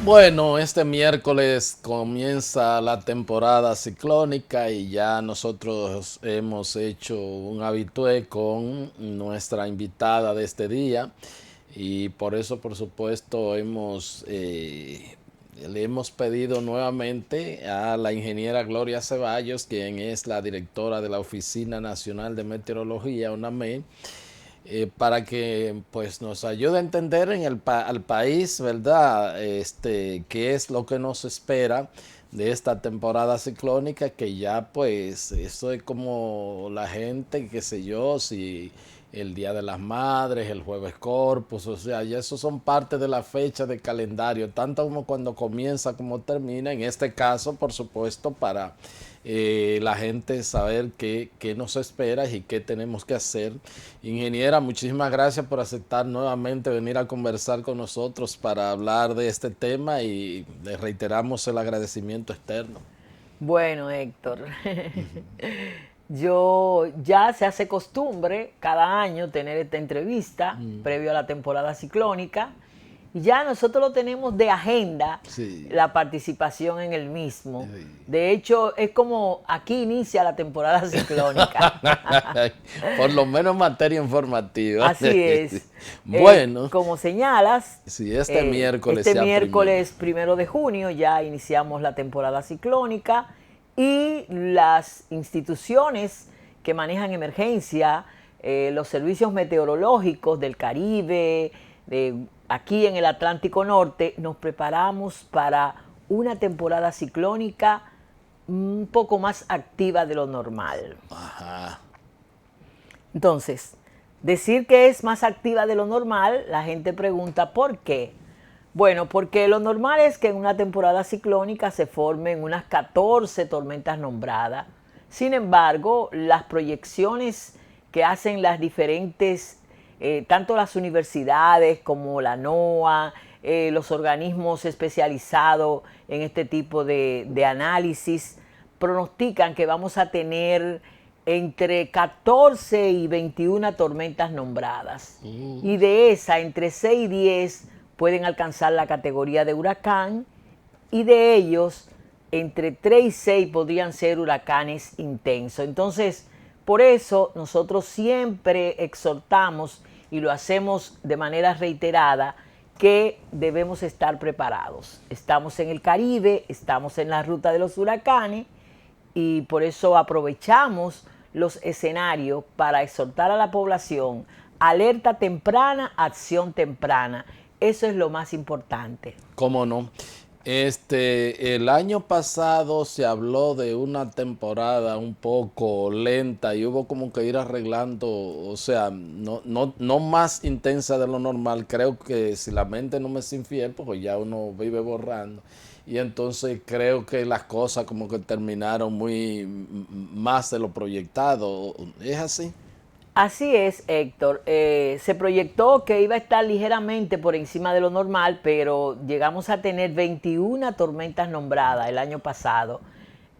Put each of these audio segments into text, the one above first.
Bueno, este miércoles comienza la temporada ciclónica y ya nosotros hemos hecho un habitué con nuestra invitada de este día y por eso, por supuesto, le hemos pedido nuevamente a la ingeniera Gloria Ceballos, quien es la directora de la Oficina Nacional de Meteorología, UNAME, para que pues nos ayude a entender al país, ¿verdad? Qué es lo que nos espera de esta temporada ciclónica, que ya pues eso es como la gente, qué sé yo, si el Día de las Madres, el Jueves Corpus, o sea, ya eso son parte de la fecha de calendario, tanto como cuando comienza como termina, en este caso, por supuesto, para la gente saber qué nos espera y qué tenemos que hacer. Ingeniera, muchísimas gracias por aceptar nuevamente venir a conversar con nosotros para hablar de este tema y le reiteramos el agradecimiento externo. Bueno, Héctor, yo ya se hace costumbre cada año tener esta entrevista previo a la temporada ciclónica y ya nosotros lo tenemos de agenda Sí. la participación en el mismo. De hecho, es como aquí inicia la temporada ciclónica. Por lo menos materia informativa. Así es. Bueno, Como señalas, si este miércoles este sea primero. miércoles 1 de junio ya iniciamos la temporada ciclónica y las instituciones que manejan emergencia, los servicios meteorológicos del Caribe, aquí en el Atlántico Norte, nos preparamos para una temporada ciclónica un poco más activa de lo normal. Ajá. Entonces, decir que es más activa de lo normal, la gente pregunta ¿por qué? Bueno, porque lo normal es que en una temporada ciclónica se formen unas 14 tormentas nombradas. Sin embargo, las proyecciones que hacen las diferentes, tanto las universidades como la NOAA, los organismos especializados en este tipo de análisis, pronostican que vamos a tener entre 14 y 21 tormentas nombradas. Y de esa, entre 6 y 10 pueden alcanzar la categoría de huracán y de ellos, entre 3 y 6 podrían ser huracanes intensos. Entonces, por eso nosotros siempre exhortamos y lo hacemos de manera reiterada que debemos estar preparados. Estamos en el Caribe, estamos en la ruta de los huracanes y por eso aprovechamos los escenarios para exhortar a la población: alerta temprana, acción temprana. Eso es lo más importante. ¿Cómo no? El año pasado se habló de una temporada un poco lenta y hubo como que ir arreglando, o sea, no más intensa de lo normal. Creo que si la mente no me es infiel, pues ya uno vive borrando. Y entonces creo que las cosas como que terminaron más de lo proyectado. ¿Es así? Así es, Héctor. Se proyectó que iba a estar ligeramente por encima de lo normal, pero llegamos a tener 21 tormentas nombradas el año pasado.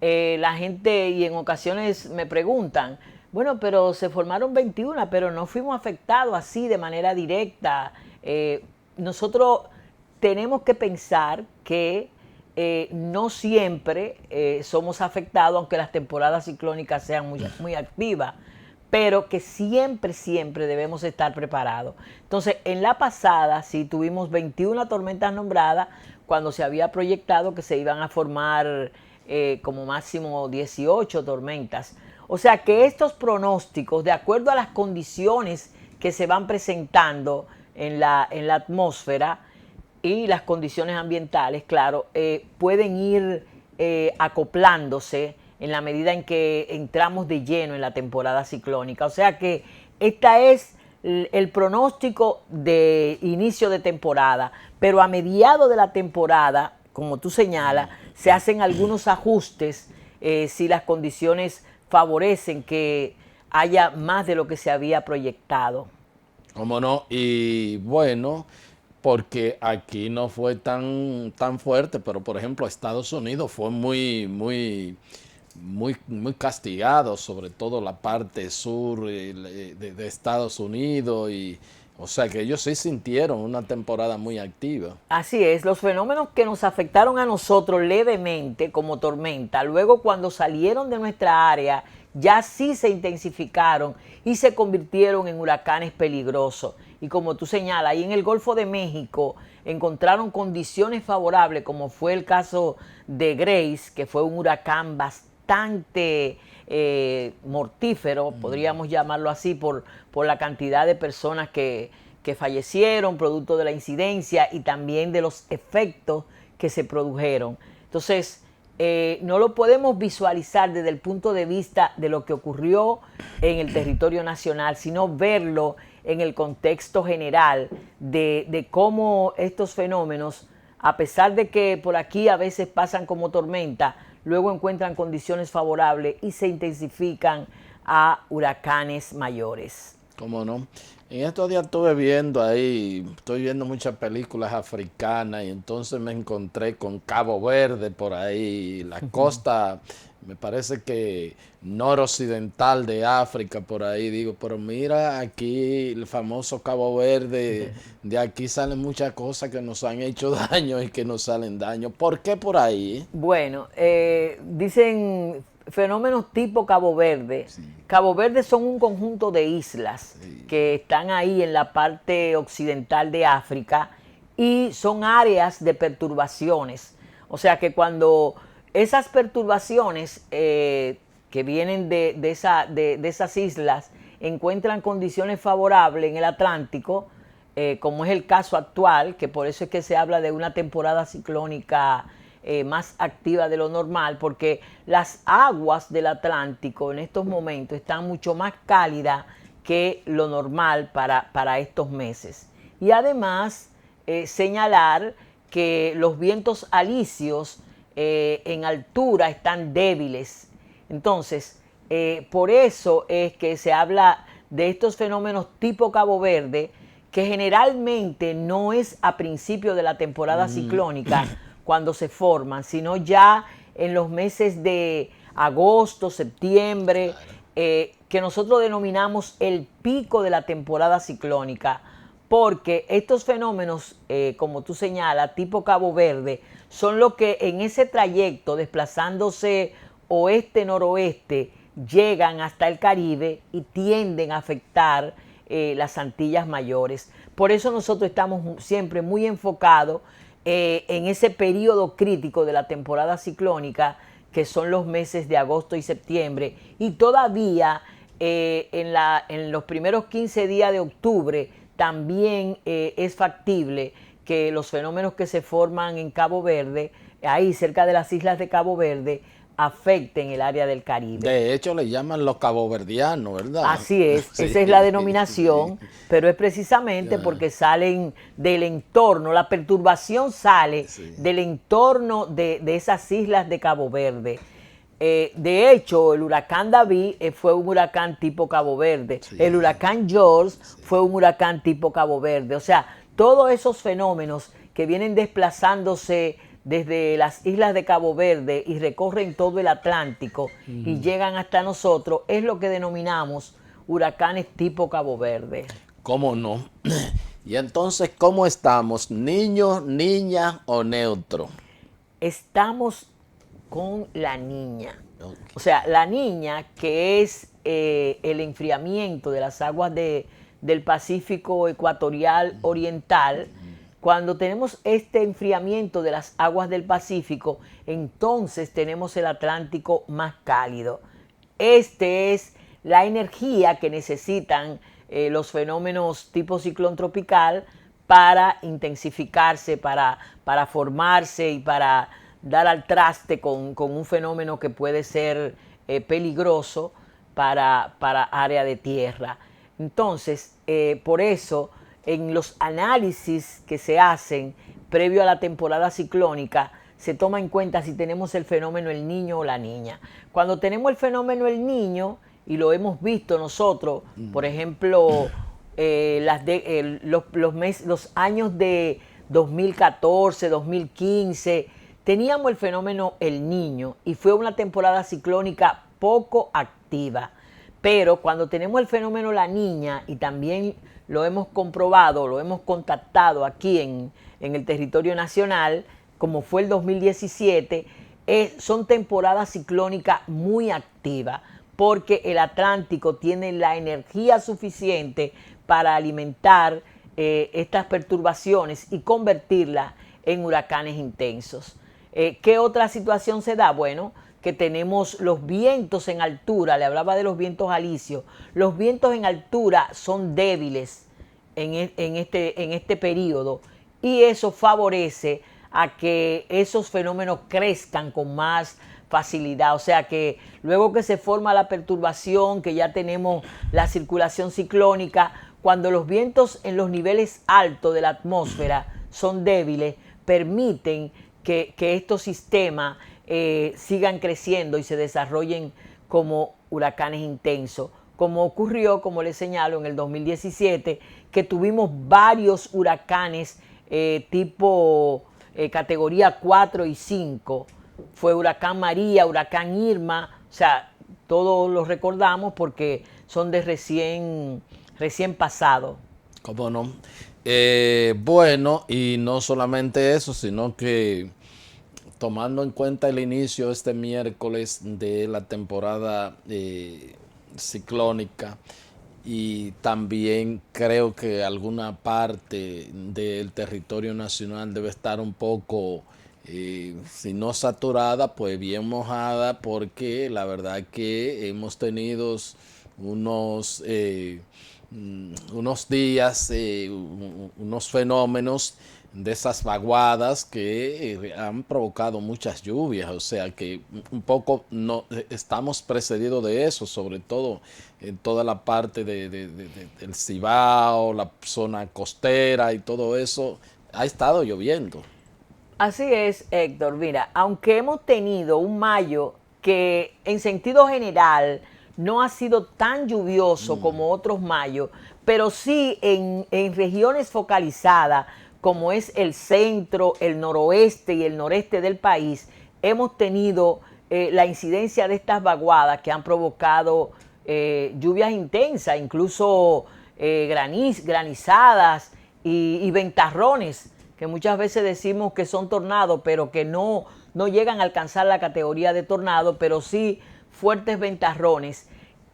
La gente, y en ocasiones me preguntan, bueno, pero se formaron 21, pero no fuimos afectados así de manera directa. Nosotros tenemos que pensar que no siempre somos afectados, aunque las temporadas ciclónicas sean muy activas, pero que siempre, siempre debemos estar preparados. Entonces, en la pasada sí tuvimos 21 tormentas nombradas cuando se había proyectado que se iban a formar como máximo 18 tormentas. O sea que estos pronósticos, de acuerdo a las condiciones que se van presentando en la atmósfera y las condiciones ambientales, claro, pueden ir acoplándose en la medida en que entramos de lleno en la temporada ciclónica. O sea que esta es el pronóstico de inicio de temporada, pero a mediado de la temporada, como tú señalas, se hacen algunos ajustes si las condiciones favorecen que haya más de lo que se había proyectado. ¿Cómo no? Y bueno, porque aquí no fue tan fuerte, pero por ejemplo Estados Unidos fue muy castigado, sobre todo la parte sur de Estados Unidos O sea que ellos sí sintieron una temporada muy activa. Así es, los fenómenos que nos afectaron a nosotros levemente como tormenta, luego cuando salieron de nuestra área, ya sí se intensificaron y se convirtieron en huracanes peligrosos. Y como tú señalas, ahí en el Golfo de México encontraron condiciones favorables, como fue el caso de Grace, que fue un huracán bastante mortífero, podríamos llamarlo así, por la cantidad de personas que fallecieron producto de la incidencia y también de los efectos que se produjeron. Entonces, no lo podemos visualizar desde el punto de vista de lo que ocurrió en el territorio nacional, sino verlo en el contexto general de cómo estos fenómenos, a pesar de que por aquí a veces pasan como tormenta, luego encuentran condiciones favorables y se intensifican a huracanes mayores. ¿Cómo no? En estos días estuve viendo ahí, estoy viendo muchas películas africanas y entonces me encontré con Cabo Verde por ahí, la costa, me parece que noroccidental de África por ahí, digo, pero mira aquí el famoso Cabo Verde, de aquí salen muchas cosas que nos han hecho daño y que nos salen daño. ¿Por qué por ahí? Bueno, dicen fenómenos tipo Cabo Verde. Sí. Cabo Verde son un conjunto de islas que están ahí en la parte occidental de África y son áreas de perturbaciones. O sea que cuando esas perturbaciones que vienen de esas islas encuentran condiciones favorables en el Atlántico, como es el caso actual, que por eso es que se habla de una temporada ciclónica más activa de lo normal, porque las aguas del Atlántico en estos momentos están mucho más cálidas que lo normal para estos meses. Y además señalar que los vientos alisios en altura están débiles. Entonces, por eso es que se habla de estos fenómenos tipo Cabo Verde, que generalmente no es a principio de la temporada ciclónica cuando se forman, sino ya en los meses de agosto, septiembre, que nosotros denominamos el pico de la temporada ciclónica, porque estos fenómenos, como tú señalas, tipo Cabo Verde, son los que en ese trayecto, desplazándose oeste-noroeste, llegan hasta el Caribe y tienden a afectar las Antillas Mayores. Por eso nosotros estamos siempre muy enfocados en ese periodo crítico de la temporada ciclónica, que son los meses de agosto y septiembre, y todavía en los primeros 15 días de octubre también es factible que los fenómenos que se forman en Cabo Verde, ahí cerca de las islas de Cabo Verde, afecten el área del Caribe. De hecho, le llaman los caboverdianos, ¿verdad? Así es, sí, esa es la denominación, sí. Pero es precisamente porque salen del entorno, la perturbación sale del entorno de esas islas de Cabo Verde. De hecho, el huracán David fue un huracán tipo Cabo Verde, el huracán George fue un huracán tipo Cabo Verde. O sea, todos esos fenómenos que vienen desplazándose desde las islas de Cabo Verde y recorren todo el Atlántico y llegan hasta nosotros, es lo que denominamos huracanes tipo Cabo Verde. ¿Cómo no? Y entonces, ¿cómo estamos? ¿Niños, niñas o neutro? Estamos con la niña. Okay. O sea, la niña, que es el enfriamiento de las aguas del Pacífico Ecuatorial Oriental. Cuando tenemos este enfriamiento de las aguas del Pacífico, entonces tenemos el Atlántico más cálido. Este es la energía que necesitan los fenómenos tipo ciclón tropical para intensificarse, para formarse y para dar al traste con un fenómeno que puede ser peligroso para área de tierra. Entonces, por eso, en los análisis que se hacen previo a la temporada ciclónica, se toma en cuenta si tenemos el fenómeno el niño o la niña. Cuando tenemos el fenómeno el niño, y lo hemos visto nosotros, por ejemplo, los años de 2014, 2015, teníamos el fenómeno el niño y fue una temporada ciclónica poco activa. Pero cuando tenemos el fenómeno la niña y también lo hemos comprobado, lo hemos contactado aquí en el territorio nacional, como fue el 2017, son temporadas ciclónicas muy activas, porque el Atlántico tiene la energía suficiente para alimentar estas perturbaciones y convertirlas en huracanes intensos. ¿Qué otra situación se da? Bueno, que tenemos los vientos en altura, le hablaba de los vientos alisios. Los vientos en altura son débiles en este periodo, y eso favorece a que esos fenómenos crezcan con más facilidad. O sea que luego que se forma la perturbación, que ya tenemos la circulación ciclónica, cuando los vientos en los niveles altos de la atmósfera son débiles, permiten que estos sistemas sigan creciendo y se desarrollen como huracanes intensos, como ocurrió, como les señalo, en el 2017, que tuvimos varios huracanes tipo categoría 4 y 5. Fue huracán María, huracán Irma, o sea, todos los recordamos porque son de recién pasado. ¿Cómo no? Bueno, y no solamente eso, sino que tomando en cuenta el inicio este miércoles de la temporada ciclónica, y también creo que alguna parte del territorio nacional debe estar un poco, si no saturada, pues bien mojada, porque la verdad que hemos tenido unos, unos días, unos fenómenos de esas vaguadas que han provocado muchas lluvias, o sea que un poco no estamos precedidos de eso, sobre todo en toda la parte del Cibao, la zona costera y todo eso, ha estado lloviendo. Así es, Héctor. Mira, aunque hemos tenido un mayo que en sentido general no ha sido tan lluvioso como otros mayos, pero sí en regiones focalizadas, como es el centro, el noroeste y el noreste del país, hemos tenido la incidencia de estas vaguadas que han provocado lluvias intensas, incluso granizadas y ventarrones, que muchas veces decimos que son tornados, pero que no llegan a alcanzar la categoría de tornado, pero sí fuertes ventarrones.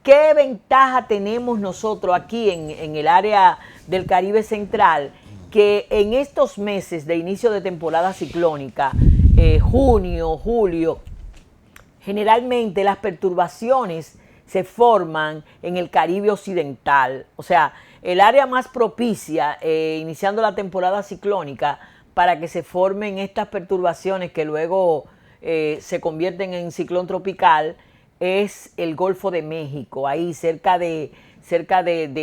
¿Qué ventaja tenemos nosotros aquí en el área del Caribe Central? Que en estos meses de inicio de temporada ciclónica, junio, julio, generalmente las perturbaciones se forman en el Caribe Occidental, o sea, el área más propicia, iniciando la temporada ciclónica, para que se formen estas perturbaciones que luego se convierten en ciclón tropical, es el Golfo de México, ahí cerca de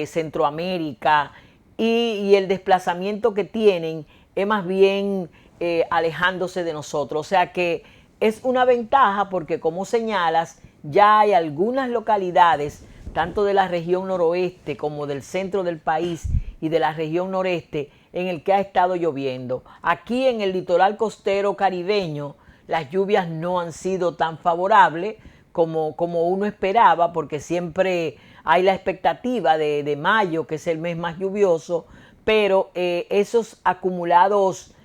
Centroamérica, y el desplazamiento que tienen es más bien alejándose de nosotros. O sea que es una ventaja porque, como señalas, ya hay algunas localidades, tanto de la región noroeste como del centro del país y de la región noreste, en el que ha estado lloviendo. Aquí en el litoral costero caribeño, las lluvias no han sido tan favorables como uno esperaba, porque siempre hay la expectativa de mayo, que es el mes más lluvioso, pero esos acumulados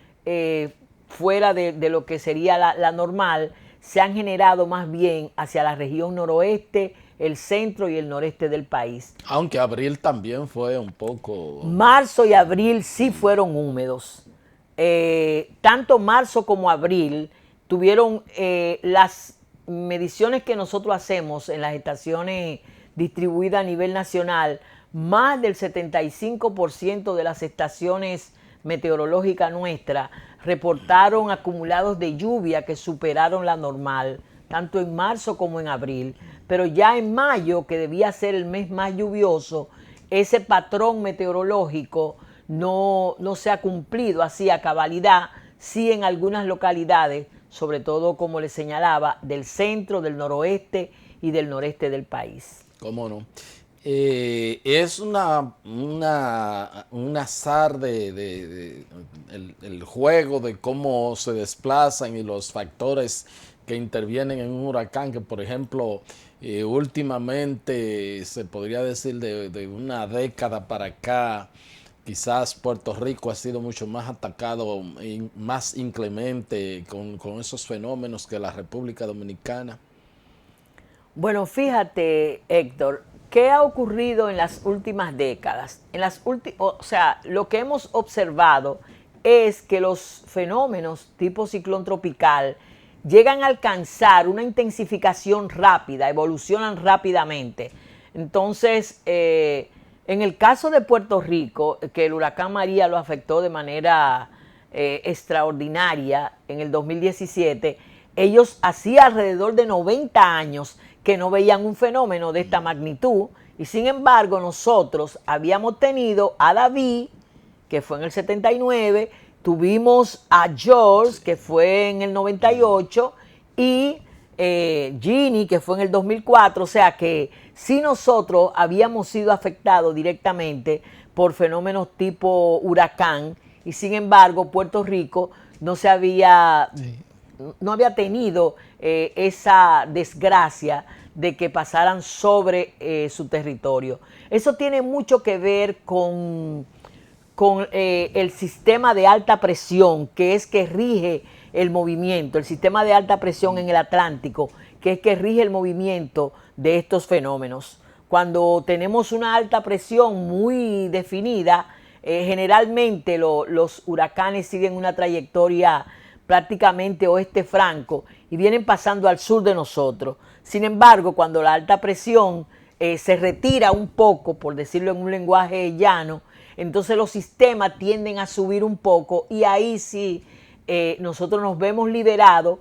fuera de lo que sería la normal, se han generado más bien hacia la región noroeste, el centro y el noreste del país. Aunque abril también fue un poco... Marzo y abril sí fueron húmedos. Tanto marzo como abril tuvieron las mediciones que nosotros hacemos en las estaciones distribuidas a nivel nacional, más del 75% de las estaciones meteorológicas nuestras reportaron acumulados de lluvia que superaron la normal, tanto en marzo como en abril. Pero ya en mayo, que debía ser el mes más lluvioso, ese patrón meteorológico no se ha cumplido así a cabalidad, sí en algunas localidades, sobre todo, como les señalaba, del centro, del noroeste y del noreste del país. ¿Cómo no? Es un azar el juego de cómo se desplazan y los factores que intervienen en un huracán, que por ejemplo, últimamente se podría decir de una década para acá, quizás Puerto Rico ha sido mucho más atacado y más inclemente con esos fenómenos que la República Dominicana. Bueno, fíjate, Héctor, ¿qué ha ocurrido en las últimas décadas? O sea, lo que hemos observado es que los fenómenos tipo ciclón tropical llegan a alcanzar una intensificación rápida, evolucionan rápidamente. Entonces, en el caso de Puerto Rico, que el huracán María lo afectó de manera extraordinaria en el 2017, ellos hacía alrededor de 90 años que no veían un fenómeno de esta magnitud, y sin embargo nosotros habíamos tenido a David, que fue en el 79, tuvimos a George, que fue en el 98, y Ginny, que fue en el 2004, o sea que sí nosotros habíamos sido afectados directamente por fenómenos tipo huracán, y sin embargo Puerto Rico no se había, no había tenido esa desgracia de que pasaran sobre su territorio. Eso tiene mucho que ver con el sistema de alta presión, que es que rige el movimiento, el sistema de alta presión en el Atlántico, que es que rige el movimiento de estos fenómenos. Cuando tenemos una alta presión muy definida, generalmente los huracanes siguen una trayectoria prácticamente oeste franco y vienen pasando al sur de nosotros. Sin embargo, cuando la alta presión se retira un poco, por decirlo en un lenguaje llano, entonces los sistemas tienden a subir un poco y ahí sí nosotros nos vemos liberados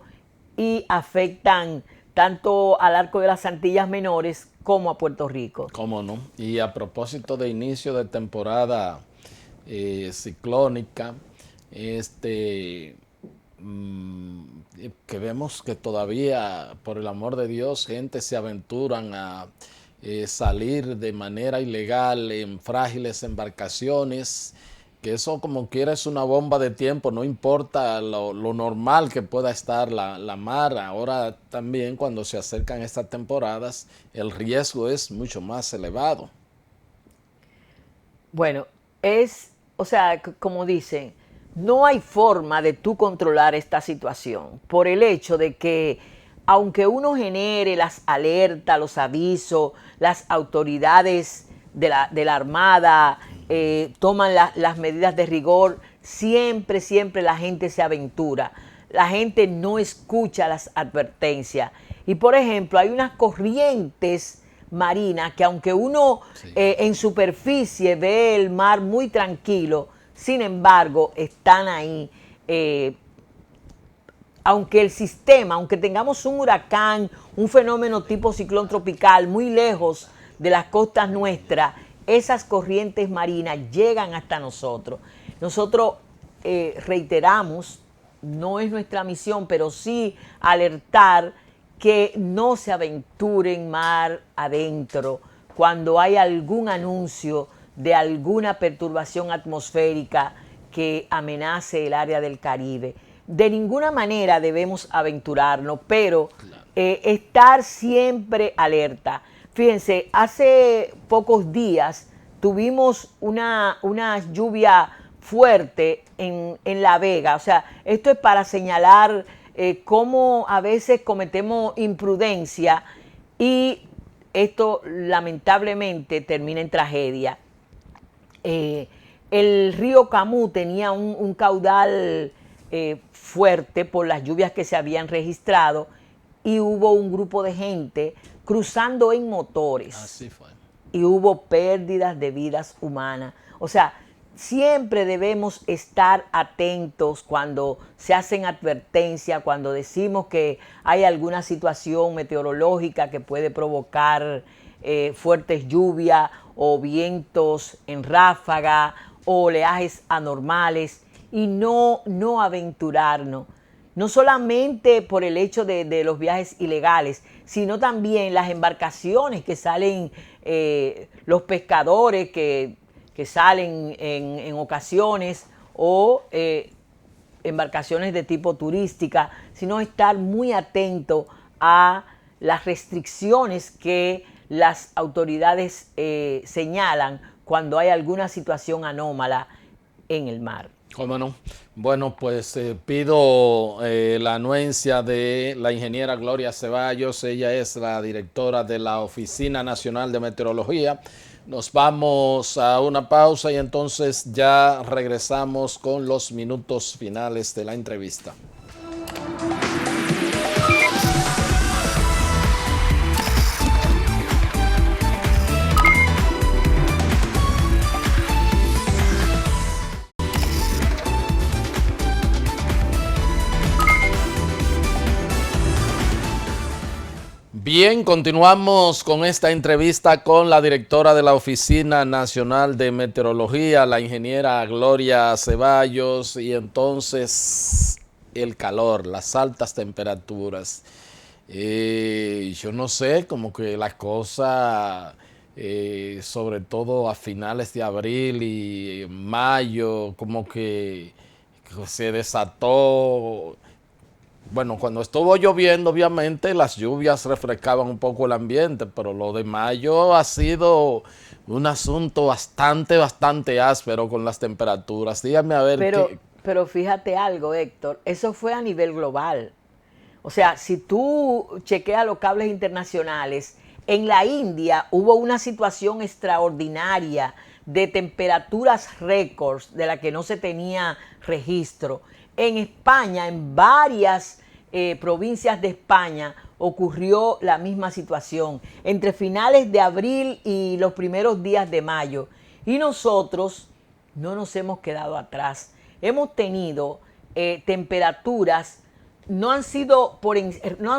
y afectan tanto al arco de las Antillas Menores como a Puerto Rico. ¿Cómo no? Y a propósito de inicio de temporada ciclónica, este, que vemos que todavía, por el amor de Dios, gente se aventuran a salir de manera ilegal en frágiles embarcaciones, que eso como quiera es una bomba de tiempo, no importa lo normal que pueda estar la mar. Ahora también cuando se acercan estas temporadas, el riesgo es mucho más elevado. Bueno, o sea, como dicen, no hay forma de tú controlar esta situación por el hecho de que aunque uno genere las alertas, los avisos, las autoridades de la Armada toman las medidas de rigor, siempre la gente se aventura. La gente no escucha las advertencias. Y por ejemplo, hay unas corrientes marinas que aunque uno en superficie ve el mar muy tranquilo, sin embargo, están ahí. Aunque el sistema, aunque tengamos un huracán, un fenómeno tipo ciclón tropical muy lejos de las costas nuestras, esas corrientes marinas llegan hasta nosotros. Nosotros reiteramos, no es nuestra misión, pero sí alertar que no se aventuren mar adentro cuando hay algún anuncio de alguna perturbación atmosférica que amenace el área del Caribe. De ninguna manera debemos aventurarnos, pero estar siempre alerta. Fíjense, hace pocos días tuvimos una lluvia fuerte en La Vega. O sea, esto es para señalar cómo a veces cometemos imprudencia y esto lamentablemente termina en tragedia. El río Camu tenía un caudal fuerte por las lluvias que se habían registrado y hubo un grupo de gente cruzando en motores. Así fue. Y hubo pérdidas de vidas humanas. O sea, siempre debemos estar atentos cuando se hacen advertencias, cuando decimos que hay alguna situación meteorológica que puede provocar fuertes lluvias o vientos en ráfaga o oleajes anormales y no aventurarnos. No solamente por el hecho de los viajes ilegales, sino también las embarcaciones que salen, los pescadores que salen en ocasiones o embarcaciones de tipo turística, sino estar muy atento a las restricciones que las autoridades señalan cuando hay alguna situación anómala en el mar. ¿Cómo no? Bueno, pues pido la anuencia de la ingeniera Gloria Ceballos. Ella es la directora de la Oficina Nacional de Meteorología. Nos vamos a una pausa y entonces ya regresamos con los minutos finales de la entrevista. Bien, continuamos con esta entrevista con la directora de la Oficina Nacional de Meteorología, la ingeniera Gloria Ceballos, y entonces el calor, las altas temperaturas. Yo no sé, como que la cosa, sobre todo a finales de abril y mayo, como que se desató. Bueno, cuando estuvo lloviendo, obviamente, las lluvias refrescaban un poco el ambiente, pero lo de mayo ha sido un asunto bastante áspero con las temperaturas. Dígame a ver qué. Pero fíjate algo, Héctor, eso fue a nivel global. O sea, si tú chequeas los cables internacionales, en la India hubo una situación extraordinaria de temperaturas récords de la que no se tenía registro. En España, en varias provincias de España, ocurrió la misma situación entre finales de abril y los primeros días de mayo. Y nosotros no nos hemos quedado atrás. Hemos tenido temperaturas, no han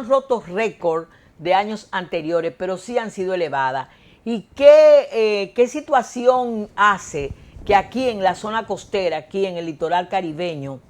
roto récord de años anteriores, pero sí han sido elevadas. ¿Y qué situación hace que aquí en la zona costera, aquí en el litoral caribeño,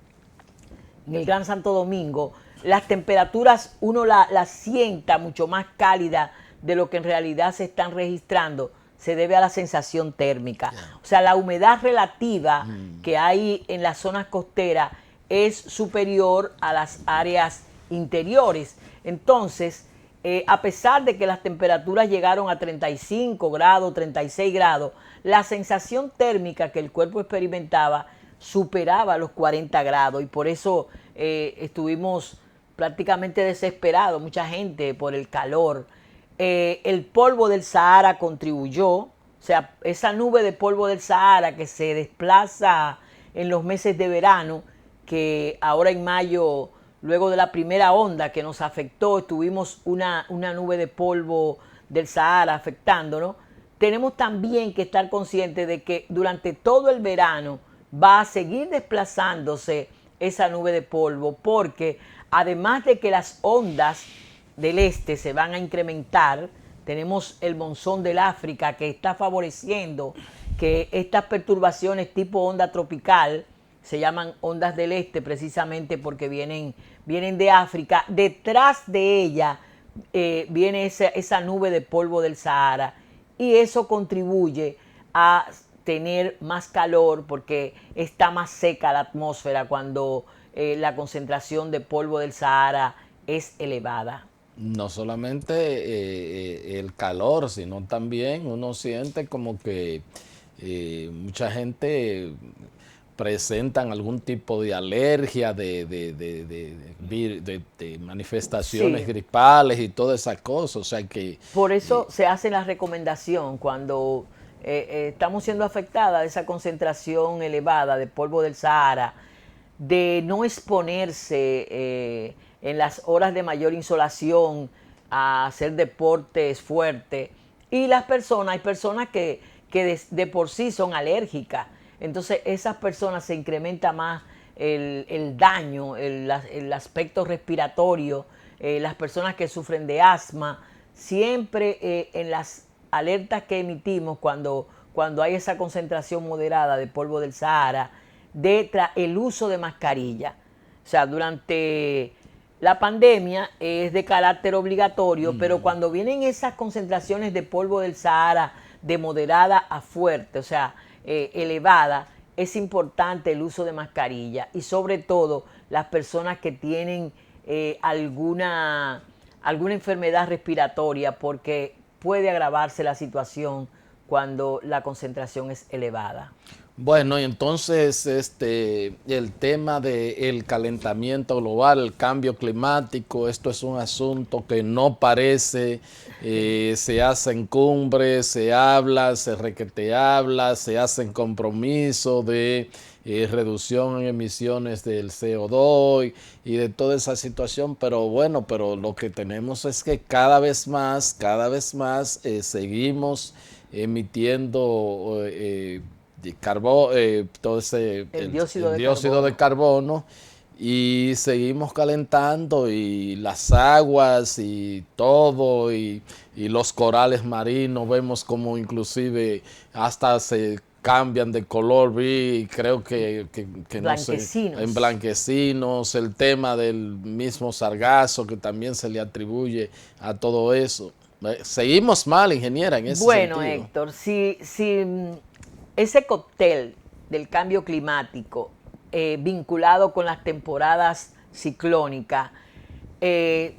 en el Gran Santo Domingo, las temperaturas uno las sienta mucho más cálidas de lo que en realidad se están registrando? Se debe a la sensación térmica. O sea, la humedad relativa que hay en las zonas costeras es superior a las áreas interiores. Entonces, a pesar de que las temperaturas llegaron a 35 grados, 36 grados, la sensación térmica que el cuerpo experimentaba superaba los 40 grados y por eso estuvimos prácticamente desesperados, mucha gente, por el calor. El polvo del Sahara contribuyó, o sea, esa nube de polvo del Sahara que se desplaza en los meses de verano, que ahora en mayo, luego de la primera onda que nos afectó, tuvimos una nube de polvo del Sahara afectándonos. Tenemos también que estar conscientes de que durante todo el verano va a seguir desplazándose esa nube de polvo, porque además de que las ondas del este se van a incrementar, tenemos el monzón del África que está favoreciendo que estas perturbaciones tipo onda tropical, se llaman ondas del este precisamente porque vienen de África. Detrás de ella viene esa nube de polvo del Sahara y eso contribuye a tener más calor porque está más seca la atmósfera cuando la concentración de polvo del Sahara es elevada. No solamente el calor, sino también uno siente como que mucha gente presentan algún tipo de alergia, de manifestaciones Sí, gripales y todas esas cosas. O sea que por eso se hace la recomendación cuando estamos siendo afectadas de esa concentración elevada de polvo del Sahara, de no exponerse en las horas de mayor insolación a hacer deportes fuertes. Y hay personas que de por sí son alérgicas. Entonces esas personas se incrementa más el daño, el aspecto respiratorio, las personas que sufren de asma, siempre en las alertas que emitimos cuando hay esa concentración moderada de polvo del Sahara, el uso de mascarilla. O sea, durante la pandemia es de carácter obligatorio, pero cuando vienen esas concentraciones de polvo del Sahara de moderada a fuerte, o sea, elevada, es importante el uso de mascarilla y sobre todo las personas que tienen alguna enfermedad respiratoria, porque puede agravarse la situación cuando la concentración es elevada. Bueno, y entonces el tema del calentamiento global, el cambio climático, esto es un asunto que no parece, se hacen cumbres, se habla, se requetehabla, se hacen compromisos de reducción en emisiones del CO2 y de toda esa situación, pero bueno, pero lo que tenemos es que cada vez más seguimos emitiendo de todo ese, El dióxido el de dióxido de carbono. carbono y seguimos calentando y las aguas y todo y los corales marinos vemos como inclusive hasta se cambian de color, vi, creo que no sé, en Blanquecinos. blanquecinos, el tema del mismo sargazo que también se le atribuye a todo eso. Seguimos mal, ingeniera, en ese Bueno, sentido. Héctor, si ese cóctel del cambio climático vinculado con las temporadas ciclónicas, eh,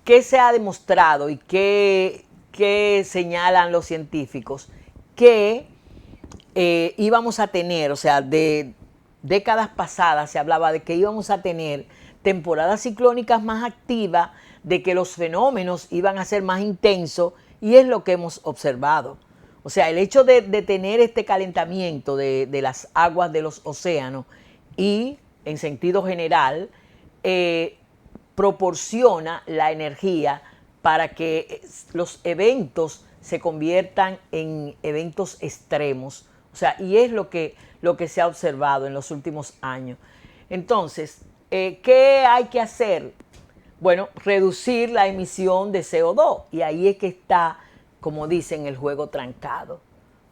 ¿qué se ha demostrado y qué señalan los científicos? Que íbamos a tener, o sea, de décadas pasadas se hablaba de que íbamos a tener temporadas ciclónicas más activas, de que los fenómenos iban a ser más intensos, y es lo que hemos observado. O sea, el hecho de tener este calentamiento de las aguas de los océanos y, en sentido general, proporciona la energía para que los eventos se conviertan en eventos extremos. O sea, y es lo que se ha observado en los últimos años. Entonces, ¿qué hay que hacer? Bueno, reducir la emisión de CO2. Y ahí es que está, como dicen, el juego trancado.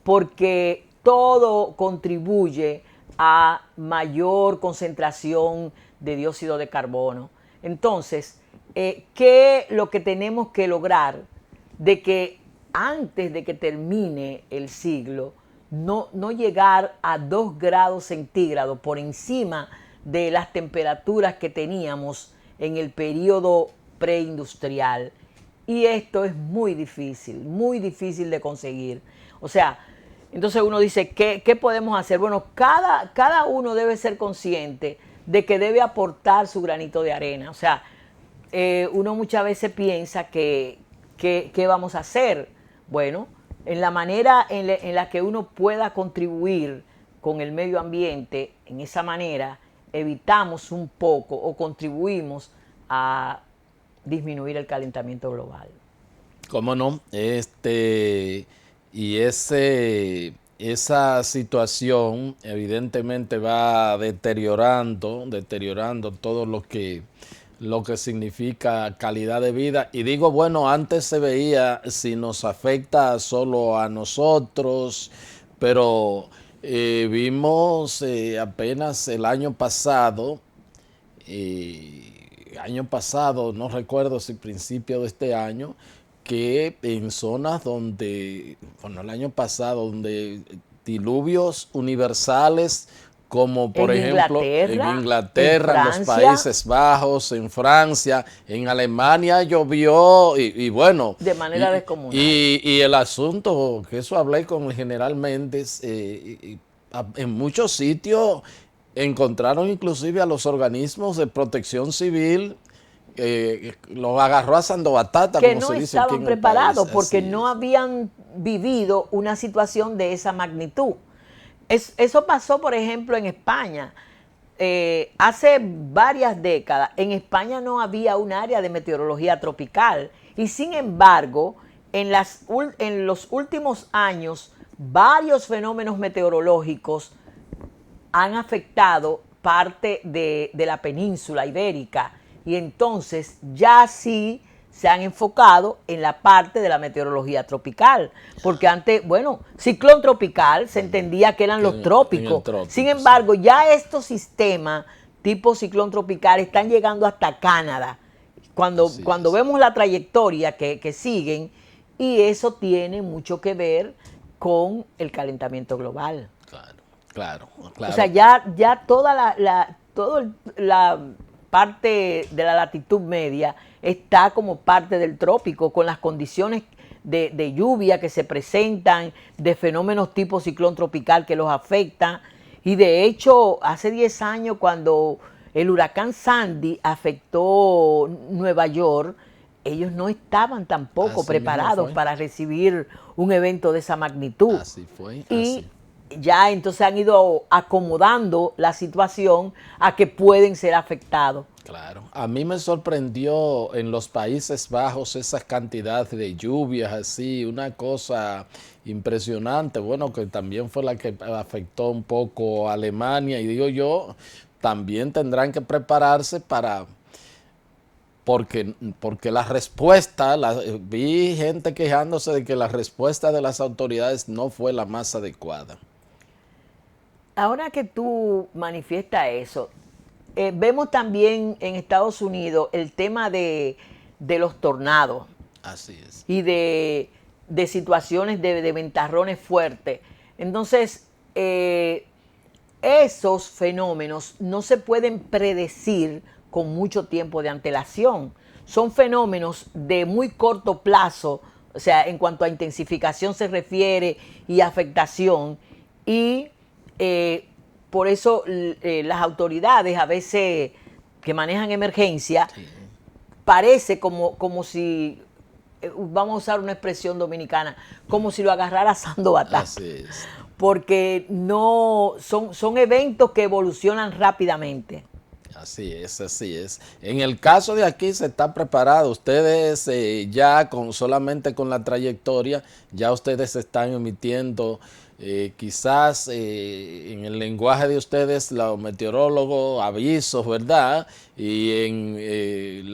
Porque todo contribuye a mayor concentración de dióxido de carbono. Entonces, ¿qué es lo que tenemos que lograr? De que antes de que termine el siglo, no llegar a 2 grados centígrados por encima de las temperaturas que teníamos en el periodo preindustrial. Y esto es muy difícil de conseguir. O sea, entonces uno dice, ¿qué podemos hacer? Bueno, cada uno debe ser consciente de que debe aportar su granito de arena. O sea, uno muchas veces piensa ¿qué vamos a hacer? Bueno, en la manera en la que uno pueda contribuir con el medio ambiente, en esa manera evitamos un poco o contribuimos a disminuir el calentamiento global. ¿Cómo no? Y esa situación evidentemente va deteriorando todo lo que significa calidad de vida. Y digo, bueno, antes se veía si nos afecta solo a nosotros, pero vimos apenas el año pasado, no recuerdo si principio de este año, que en zonas donde, bueno, el año pasado, donde diluvios universales, como por En ejemplo en Inglaterra, en Inglaterra, en los Francia, Países Bajos, en Francia, en Alemania llovió y bueno, de manera descomunal. y el asunto, que eso hablé con el general Méndez, en muchos sitios encontraron inclusive a los organismos de protección civil, los agarró a Sandobatata, Que como no se dice aquí estaban en el país. preparados porque Así no es. habían vivido una situación de esa magnitud. Eso pasó, por ejemplo, en España. Hace varias décadas, en España no había un área de meteorología tropical y sin embargo, en los últimos años, varios fenómenos meteorológicos han afectado parte de la península ibérica y entonces ya sí se han enfocado en la parte de la meteorología tropical, porque antes, bueno, ciclón tropical se entendía que eran los En el trópicos. Sin trópico, sí. embargo, ya estos sistemas tipo ciclón tropical están llegando hasta Canadá, Así cuando es. vemos la trayectoria que siguen, y eso tiene mucho que ver con el calentamiento global. Claro, Claro, O sea, claro. ya toda la parte de la latitud media está como parte del trópico, con las condiciones de lluvia que se presentan, de fenómenos tipo ciclón tropical que los afectan. Y de hecho, hace 10 años, cuando el huracán Sandy afectó Nueva York, ellos no estaban tampoco Así mismo preparados fue. para recibir un evento de esa magnitud. Así fue, Y así. ya entonces han ido acomodando la situación a que pueden ser afectados. Claro, a mí me sorprendió en los Países Bajos esa cantidad de lluvias así, una cosa impresionante, bueno, que también fue la que afectó un poco a Alemania y digo yo, también tendrán que prepararse para, porque la respuesta, vi gente quejándose de que la respuesta de las autoridades no fue la más adecuada. Ahora que tú manifiestas eso, vemos también en Estados Unidos el tema de los tornados Así es. y de situaciones de ventarrones fuertes. Entonces, esos fenómenos no se pueden predecir con mucho tiempo de antelación. Son fenómenos de muy corto plazo, o sea, en cuanto a intensificación se refiere y afectación, y por eso las autoridades a veces que manejan emergencia, Sí, parece como si, vamos a usar una expresión dominicana, como si lo agarrara Sandobatán, así es. porque no son eventos que evolucionan rápidamente. Así es, así es. En el caso de aquí se está preparado. Ustedes ya con solamente con la trayectoria, ya ustedes están emitiendo quizás en el lenguaje de ustedes, los meteorólogos, avisos, ¿verdad? Y en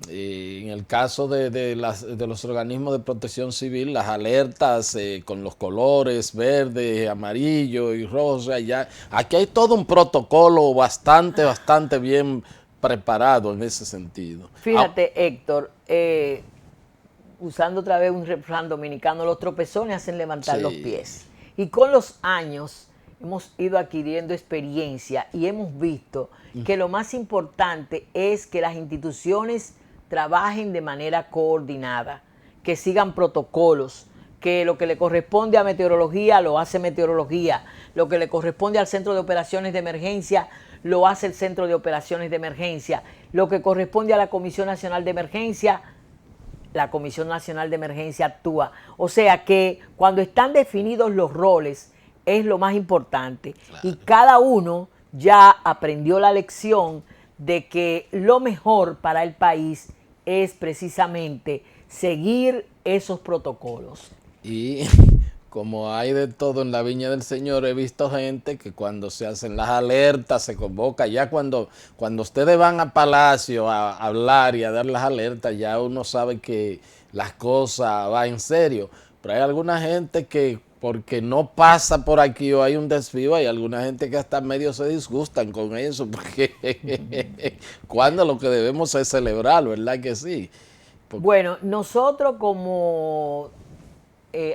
en el caso de los organismos de protección civil, las alertas con los colores verde, amarillo y rojo, o sea, ya, aquí hay todo un protocolo bastante bien preparado en ese sentido. Fíjate, Héctor, usando otra vez un refrán dominicano, los tropezones hacen levantar los Sí, pies. Y con los años hemos ido adquiriendo experiencia y hemos visto que lo más importante es que las instituciones trabajen de manera coordinada, que sigan protocolos, que lo que le corresponde a meteorología lo hace meteorología, lo que le corresponde al centro de operaciones de emergencia lo hace el centro de operaciones de emergencia, lo que corresponde a la Comisión Nacional de Emergencia, la Comisión Nacional de Emergencia actúa. O sea que cuando están definidos los roles es lo más importante claro. y cada uno ya aprendió la lección de que lo mejor para el país es precisamente seguir esos protocolos. Y como hay de todo en la viña del Señor, he visto gente que cuando se hacen las alertas se convoca, ya cuando ustedes van a Palacio a hablar y a dar las alertas, ya uno sabe que las cosas van en serio. Pero hay alguna gente que porque no pasa por aquí o hay un desvío, hay alguna gente que hasta medio se disgustan con eso, porque cuando lo que debemos es celebrar, ¿verdad que sí? Porque, Bueno, nosotros como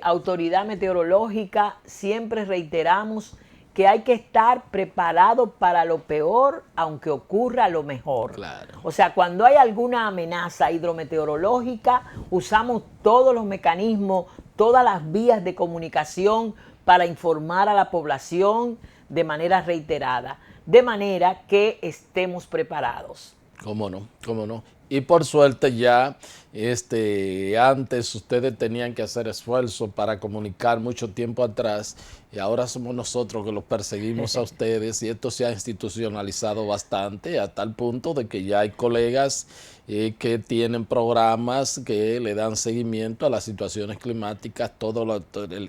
autoridad meteorológica siempre reiteramos que hay que estar preparado para lo peor, aunque ocurra lo mejor. claro. O sea, cuando hay alguna amenaza hidrometeorológica, usamos todos los mecanismos, todas las vías de comunicación para informar a la población de manera reiterada, de manera que estemos preparados. ¿Cómo no? ¿Cómo no? Y por suerte ya, antes ustedes tenían que hacer esfuerzo para comunicar mucho tiempo atrás y ahora somos nosotros que los perseguimos a ustedes y esto se ha institucionalizado bastante a tal punto de que ya hay colegas que tienen programas que le dan seguimiento a las situaciones climáticas todo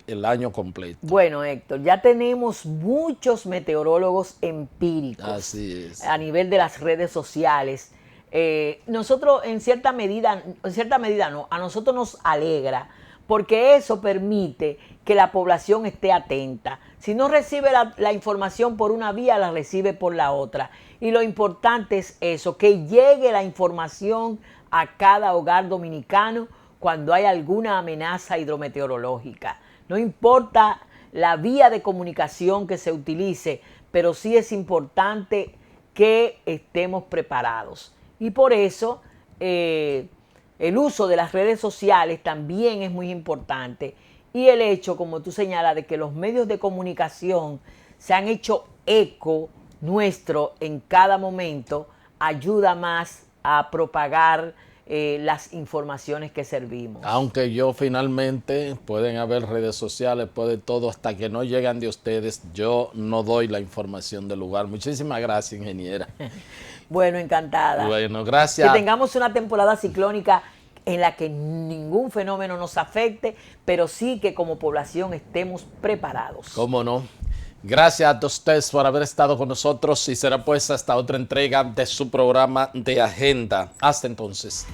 el año completo. Bueno, Héctor, ya tenemos muchos meteorólogos empíricos Así es. a nivel de las redes sociales. Nosotros en cierta medida no, a nosotros nos alegra porque eso permite que la población esté atenta. Si no recibe la información por una vía, la recibe por la otra. Y lo importante es eso, que llegue la información a cada hogar dominicano cuando hay alguna amenaza hidrometeorológica. No importa la vía de comunicación que se utilice, pero sí es importante que estemos preparados. Y por eso el uso de las redes sociales también es muy importante. Y el hecho, como tú señalas, de que los medios de comunicación se han hecho eco nuestro en cada momento, ayuda más a propagar las informaciones que servimos. Aunque yo finalmente, pueden haber redes sociales, puede todo, hasta que no llegan de ustedes, yo no doy la información del lugar. Muchísimas gracias, ingeniera. Bueno, encantada. Bueno, gracias. Que tengamos una temporada ciclónica en la que ningún fenómeno nos afecte, pero sí que como población estemos preparados. ¿Cómo no? Gracias a ustedes por haber estado con nosotros y será pues hasta otra entrega de su programa de Agenda. Hasta entonces.